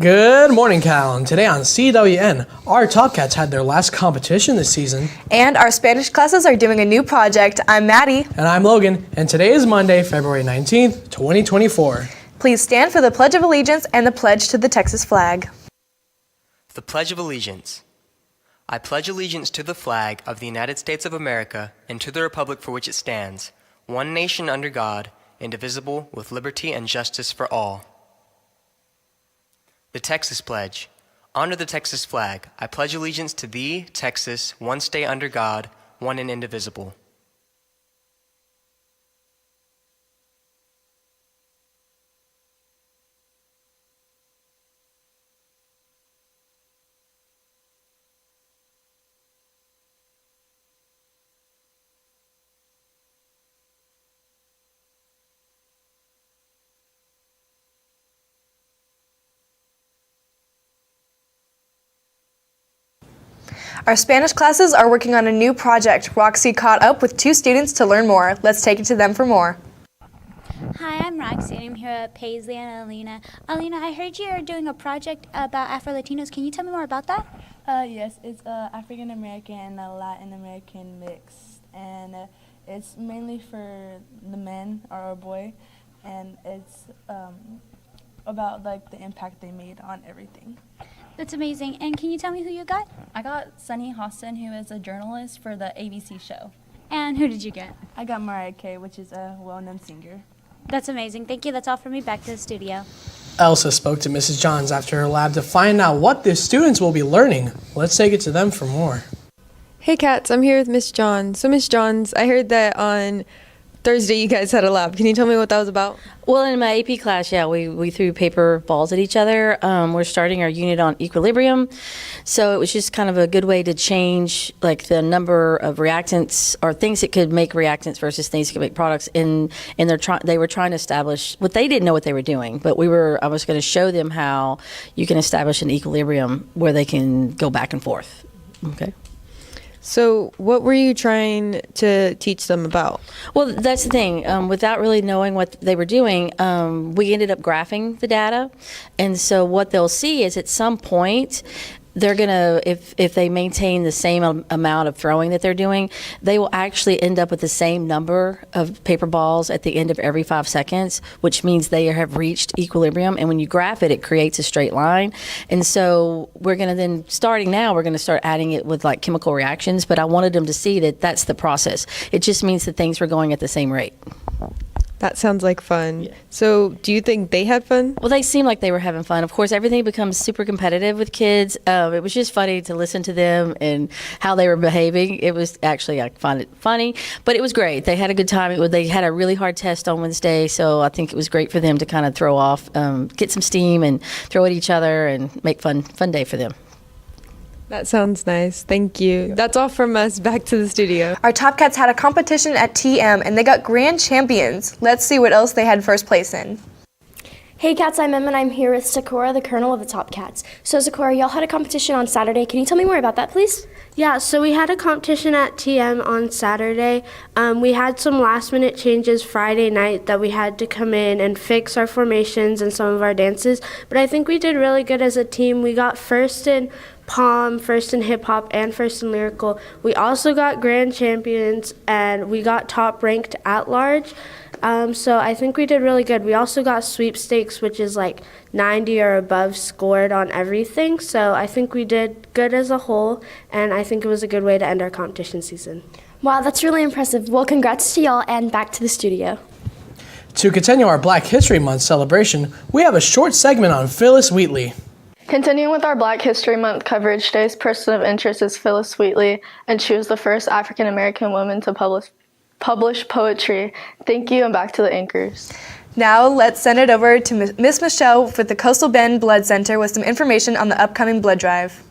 Good morning, Calallen. Today on CWN, our Top Cats had their last competition this season. And our Spanish classes are doing a new project. I'm Maddie. And I'm Logan. And today is Monday, February 19th, 2024. Please stand for the Pledge of Allegiance and the pledge to the Texas flag. The Pledge of Allegiance. I pledge allegiance to the flag of the United States of America and to the republic for which it stands, one nation under God, indivisible, with liberty and justice for all. The Texas Pledge. Under the Texas flag, I pledge allegiance to thee, Texas, one state under God, one and indivisible. Our Spanish classes are working on a new project. Roxy caught up with two students to learn more. Let's take it to them for more. Hi, I'm Roxy, and I'm here at Paisley and Alina. Alina, I heard you are doing a project about Afro-Latinos. Can you tell me more about that? Yes, it's African-American and a Latin-American mix, and it's mainly for the men, or a boy, and it's about like the impact they made on everything. That's amazing. And can you tell me who you got? I got Sunny Hostin, who is a journalist for the ABC show. And who did you get? I got Mariah Carey, which is a well-known singer. That's amazing. Thank you. That's all from me. Back to the studio. Elsa spoke to Mrs. Johns after her lab to find out what the students will be learning. Let's take it to them for more. Hey Cats, I'm here with Miss Johns. So Miss Johns, I heard that on Thursday you guys had a lab. Can you tell me what that was about? Well, in my AP class, yeah, we threw paper balls at each other. We're starting our unit on equilibrium. So it was just kind of a good way to change like the number of reactants or things that could make reactants versus things that could make products. And they were trying to establish what they didn't know what they were doing, but I was going to show them how you can establish an equilibrium where they can go back and forth. Okay. So what were you trying to teach them about? Well, that's the thing. Without really knowing what they were doing, we ended up graphing the data. And so what they'll see is at some point, they're going to, if they maintain the same amount of throwing that they're doing, they will actually end up with the same number of paper balls at the end of every 5 seconds, which means they have reached equilibrium. And when you graph it, it creates a straight line. And so we're going to then, starting now, we're going to start adding it with like chemical reactions. But I wanted them to see that that's the process. It just means that things were going at the same rate. That sounds like fun. Yeah. So do you think they had fun? Well, they seemed like they were having fun. Of course, everything becomes super competitive with kids. It was just funny to listen to them and how they were behaving. It was actually, I find it funny, but it was great. They had a good time. They had a really hard test on Wednesday, so I think it was great for them to kind of throw off, get some steam and throw at each other and make fun day for them. That sounds nice. Thank you. That's all from us. Back to the studio. Our Top Cats had a competition at TM and they got grand champions. Let's see what else they had first place in. Hey Cats, I'm Em and I'm here with Sakura, the colonel of the Top Cats. So Sakura, y'all had a competition on Saturday. Can you tell me more about that, please? Yeah, so we had a competition at TM on Saturday. We had some last minute changes Friday night that we had to come in and fix our formations and some of our dances. But I think we did really good as a team. We got first in Pom, first in hip hop, and first in lyrical. We also got grand champions and we got top ranked at large. So I think we did really good. We also got sweepstakes, which is like 90 or above scored on everything. So I think we did good as a whole, and I think it was a good way to end our competition season. Wow, that's really impressive. Well, congrats to y'all, and back to the studio. To continue our Black History Month celebration, we have a short segment on Phyllis Wheatley. Continuing with our Black History Month coverage, today's person of interest is Phyllis Wheatley, and she was the first African-American woman to publish poetry. Thank you, and back to the anchors. Now let's send it over to Miss Michelle with the Coastal Bend Blood Center with some information on the upcoming blood drive.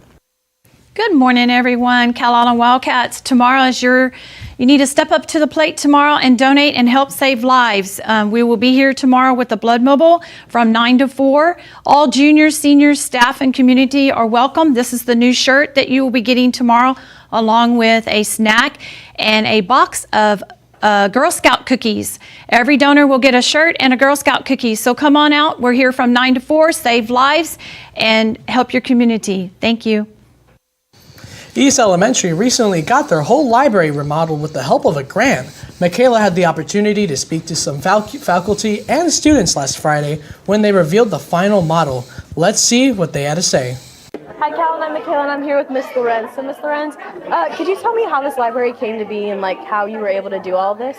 Good morning, everyone. Calallen Wildcats. Tomorrow is you need to step up to the plate tomorrow and donate and help save lives. We will be here tomorrow with the Blood Mobile from 9 to 4. All juniors, seniors, staff, and community are welcome. This is the new shirt that you will be getting tomorrow, along with a snack and a box of Girl Scout cookies. Every donor will get a shirt and a Girl Scout cookie. So come on out. We're here from 9 to 4. Save lives and help your community. Thank you. East Elementary recently got their whole library remodeled with the help of a grant. Michaela had the opportunity to speak to some faculty and students last Friday when they revealed the final model. Let's see what they had to say. Hi, Calallen. I'm Michaela, and I'm here with Miss Lorenz. So, Miss Lorenz, could you tell me how this library came to be and how you were able to do all of this?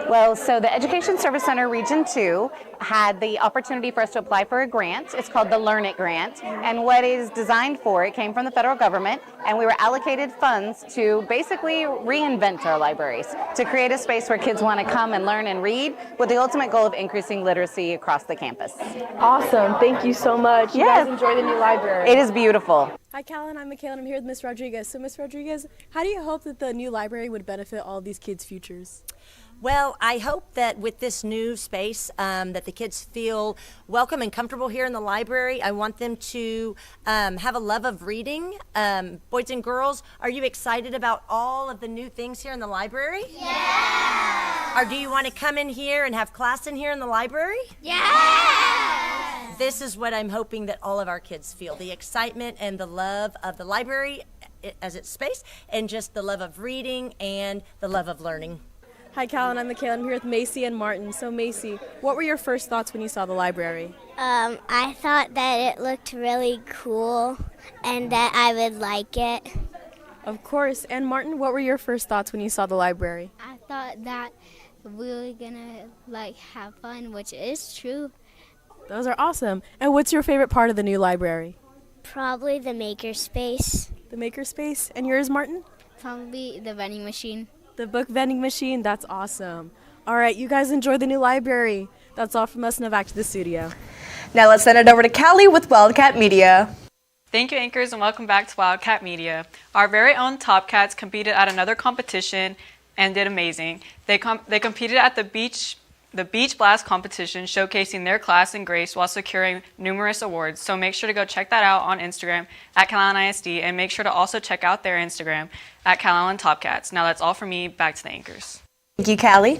Well, so the Education Service Center Region 2 had the opportunity for us to apply for a grant. It's called the Learn It Grant. And what it is designed for, it came from the federal government, and we were allocated funds to basically reinvent our libraries, to create a space where kids want to come and learn and read with the ultimate goal of increasing literacy across the campus. Awesome. Thank you so much. You guys enjoy the new library. It is beautiful. Hi, Calallen. I'm Michaela, and I'm here with Miss Rodriguez. So, Miss Rodriguez, how do you hope that the new library would benefit all of these kids' futures? Well, I hope that with this new space that the kids feel welcome and comfortable here in the library. I want them to have a love of reading. Boys and girls, are you excited about all of the new things here in the library? Yeah! Or do you want to come in here and have class in here in the library? Yeah! This is what I'm hoping that all of our kids feel, the excitement and the love of the library as its space, and just the love of reading and the love of learning. Hi, Calallen. I'm Michaela. I'm here with Macy and Martin. So, Macy, what were your first thoughts when you saw the library? I thought that it looked really cool and that I would like it. Of course. And Martin, what were your first thoughts when you saw the library? I thought that we were gonna have fun, which is true. Those are awesome. And what's your favorite part of the new library? Probably the makerspace. The makerspace. And yours, Martin? Probably the vending machine. The book vending machine. That's awesome. All right, you guys enjoy the new library. That's all from us. Now back to the studio. Now let's send it over to Callie with Wildcat Media. Thank you, anchors, and welcome back to Wildcat Media. Our very own Top Cats competed at another competition and did amazing. They competed at the Beach Blast competition, showcasing their class and grace while securing numerous awards. So make sure to go check that out on Instagram at Calallen ISD, and make sure to also check out their Instagram at Calallen Top Cats. Now that's all for me. Back to the anchors. Thank you, Callie.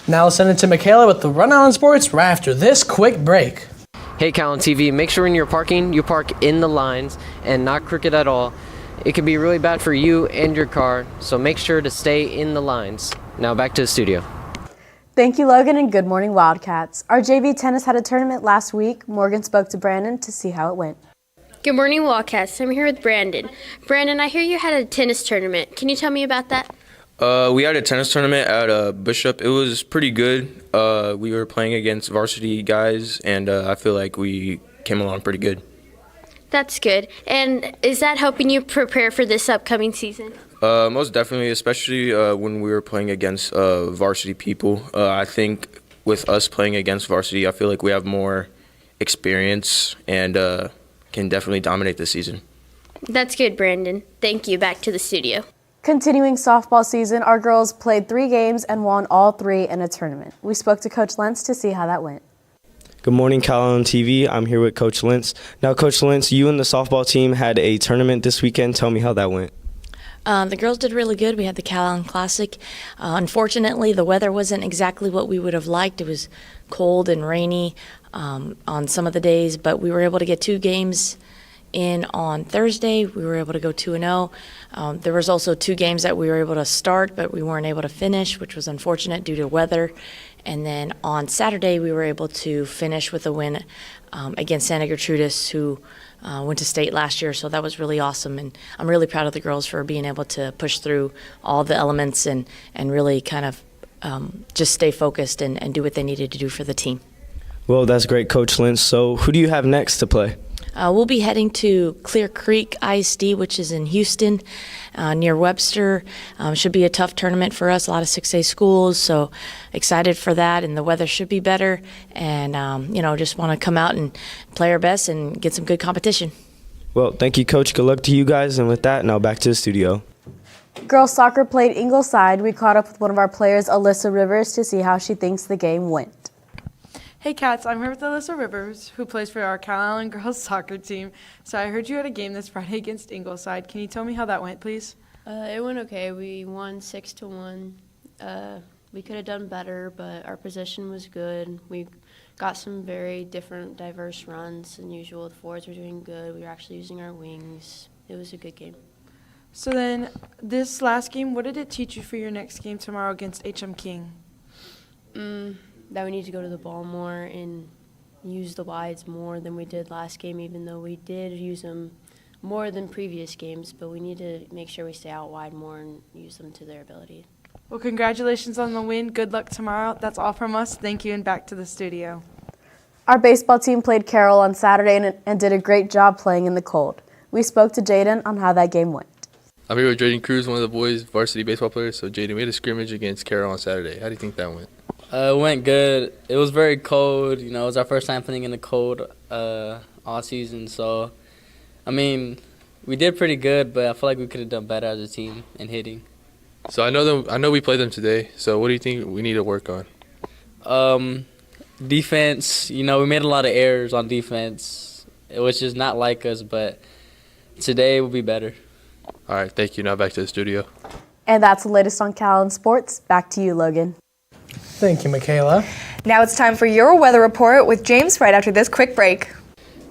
Now let's send it to Michaela with the rundown on sports right after this quick break. Hey, Calallen TV, make sure when you're parking, you park in the lines and not crooked at all. It can be really bad for you and your car, so make sure to stay in the lines. Now back to the studio. Thank you, Logan, and good morning, Wildcats. Our JV tennis had a tournament last week. Morgan spoke to Brandon to see how it went. Good morning, Wildcats. I'm here with Brandon. Brandon, I hear you had a tennis tournament. Can you tell me about that? We had a tennis tournament at Bishop. It was pretty good. We were playing against varsity guys, and I feel like we came along pretty good. That's good. And is that helping you prepare for this upcoming season? Most definitely, especially when we were playing against varsity people. I think with us playing against varsity, I feel like we have more experience and can definitely dominate this season. That's good, Brandon. Thank you. Back to the studio. Continuing softball season, our girls played 3 games and won all 3 in a tournament. We spoke to Coach Lentz to see how that went. Good morning, Calallen TV. I'm here with Coach Lentz. Now, Coach Lentz, you and the softball team had a tournament this weekend. Tell me how that went. The girls did really good. We had the Calallen Classic. Unfortunately, the weather wasn't exactly what we would have liked. It was cold and rainy on some of the days, but we were able to get 2 games in on Thursday. We were able to go 2-0. There was also 2 games that we were able to start, but we weren't able to finish, which was unfortunate due to weather. And then on Saturday, we were able to finish with a win against Santa Gertrudis, who went to state last year. So that was really awesome. And I'm really proud of the girls for being able to push through all the elements and really kind of just stay focused and do what they needed to do for the team. Well, that's great, Coach Lentz. So who do you have next to play? We'll be heading to Clear Creek ISD, which is in Houston, near Webster. Should be a tough tournament for us, a lot of 6A schools, so excited for that, and the weather should be better, and just want to come out and play our best and get some good competition. Well, thank you, Coach. Good luck to you guys, and with that, now back to the studio. Girls soccer played Ingleside. We caught up with one of our players, Alyssa Rivers, to see how she thinks the game went. Hey Cats, I'm here with Alyssa Rivers, who plays for our Calallen girls soccer team. So I heard you had a game this Friday against Ingleside. Can you tell me how that went, please? It went okay. We won 6-1. we could have done better, but our position was good. We got some very different, diverse runs than usual. The forwards were doing good. We were actually using our wings. It was a good game. So then, this last game, what did it teach you for your next game tomorrow against HM King? That we need to go to the ball more and use the wides more than we did last game, even though we did use them more than previous games, but we need to make sure we stay out wide more and use them to their ability. Well, congratulations on the win. Good luck tomorrow. That's all from us. Thank you, and back to the studio. Our baseball team played Carroll on Saturday and did a great job playing in the cold. We spoke to Jaden on how that game went. I'm here with Jaden Cruz, one of the boys' varsity baseball players. So, Jaden, we had a scrimmage against Carroll on Saturday. How do you think that went? It went good. It was very cold. You know, it was our first time playing in the cold all season. So, I mean, we did pretty good, but I feel like we could have done better as a team in hitting. So I know we played them today. So what do you think we need to work on? Defense. You know, we made a lot of errors on defense, which is not like us, but today will be better. All right, thank you. Now back to the studio. And that's the latest on Calallen Sports. Back to you, Logan. Thank you, Michaela. Now it's time for your weather report with James right after this quick break.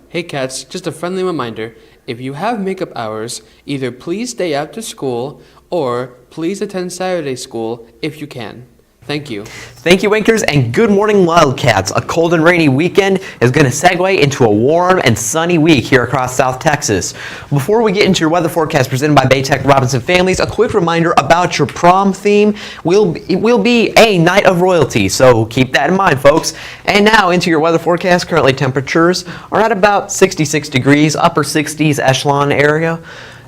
Hey Cats, just a friendly reminder, if you have makeup hours, either please stay after school or please attend Saturday school if you can. Thank you. Thank you, Winkers, and good morning, Wildcats. A cold and rainy weekend is going to segue into a warm and sunny week here across South Texas. Before we get into your weather forecast presented by Baytech Robinson Families, a quick reminder about your prom theme. It will be a night of royalty, so keep that in mind, folks. And now into your weather forecast. Currently, temperatures are at about 66 degrees, upper 60s echelon area,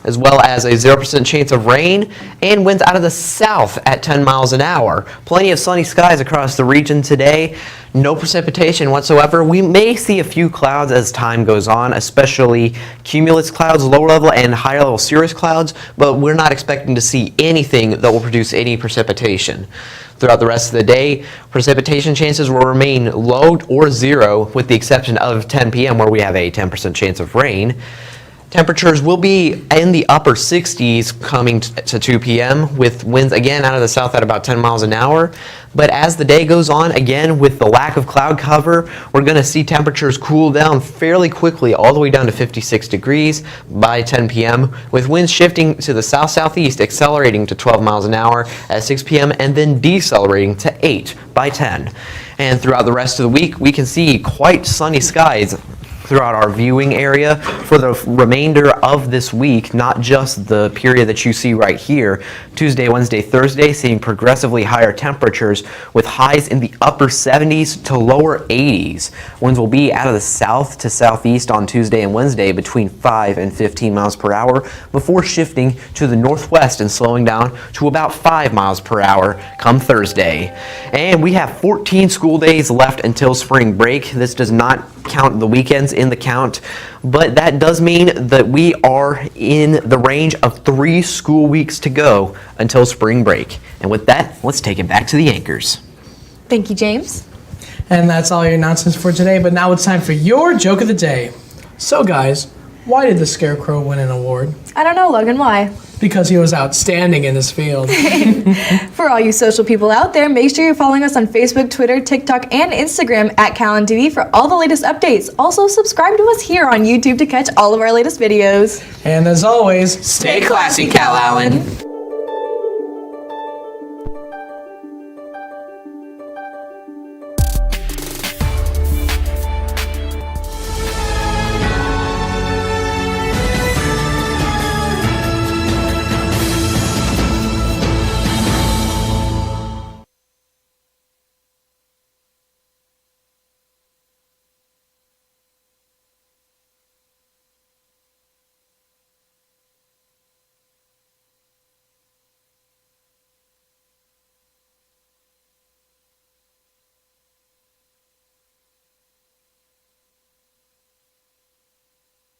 as well as a 0% chance of rain and winds out of the south at 10 miles an hour. Plenty of sunny skies across the region today. No precipitation whatsoever. We may see a few clouds as time goes on, especially cumulus clouds, lower level and higher level cirrus clouds, but we're not expecting to see anything that will produce any precipitation. Throughout the rest of the day, precipitation chances will remain low or zero, with the exception of 10 p.m. where we have a 10% chance of rain. Temperatures will be in the upper 60s coming to 2 p.m. with winds again out of the south at about 10 miles an hour. But as the day goes on, again with the lack of cloud cover, we're going to see temperatures cool down fairly quickly all the way down to 56 degrees by 10 p.m. with winds shifting to the south-southeast, accelerating to 12 miles an hour at 6 p.m. and then decelerating to 8 by 10. And throughout the rest of the week, we can see quite sunny skies throughout our viewing area for the remainder of this week, not just the period that you see right here. Tuesday, Wednesday, Thursday, seeing progressively higher temperatures with highs in the upper 70s to lower 80s. Winds will be out of the south to southeast on Tuesday and Wednesday between 5 and 15 miles per hour before shifting to the northwest and slowing down to about 5 miles per hour come Thursday. And we have 14 school days left until spring break. This does not count the weekends in the count, but that does mean that we are in the range of 3 school weeks to go until spring break. And with that, let's take it back to the anchors. Thank you, James. And that's all your announcements for today, but now it's time for your joke of the day. So guys, why did the Scarecrow win an award? I don't know, Logan, why? Because he was outstanding in his field. For all you social people out there, make sure you're following us on Facebook, Twitter, TikTok, and Instagram at Calallen TV for all the latest updates. Also, subscribe to us here on YouTube to catch all of our latest videos. And as always, stay classy, Calallen.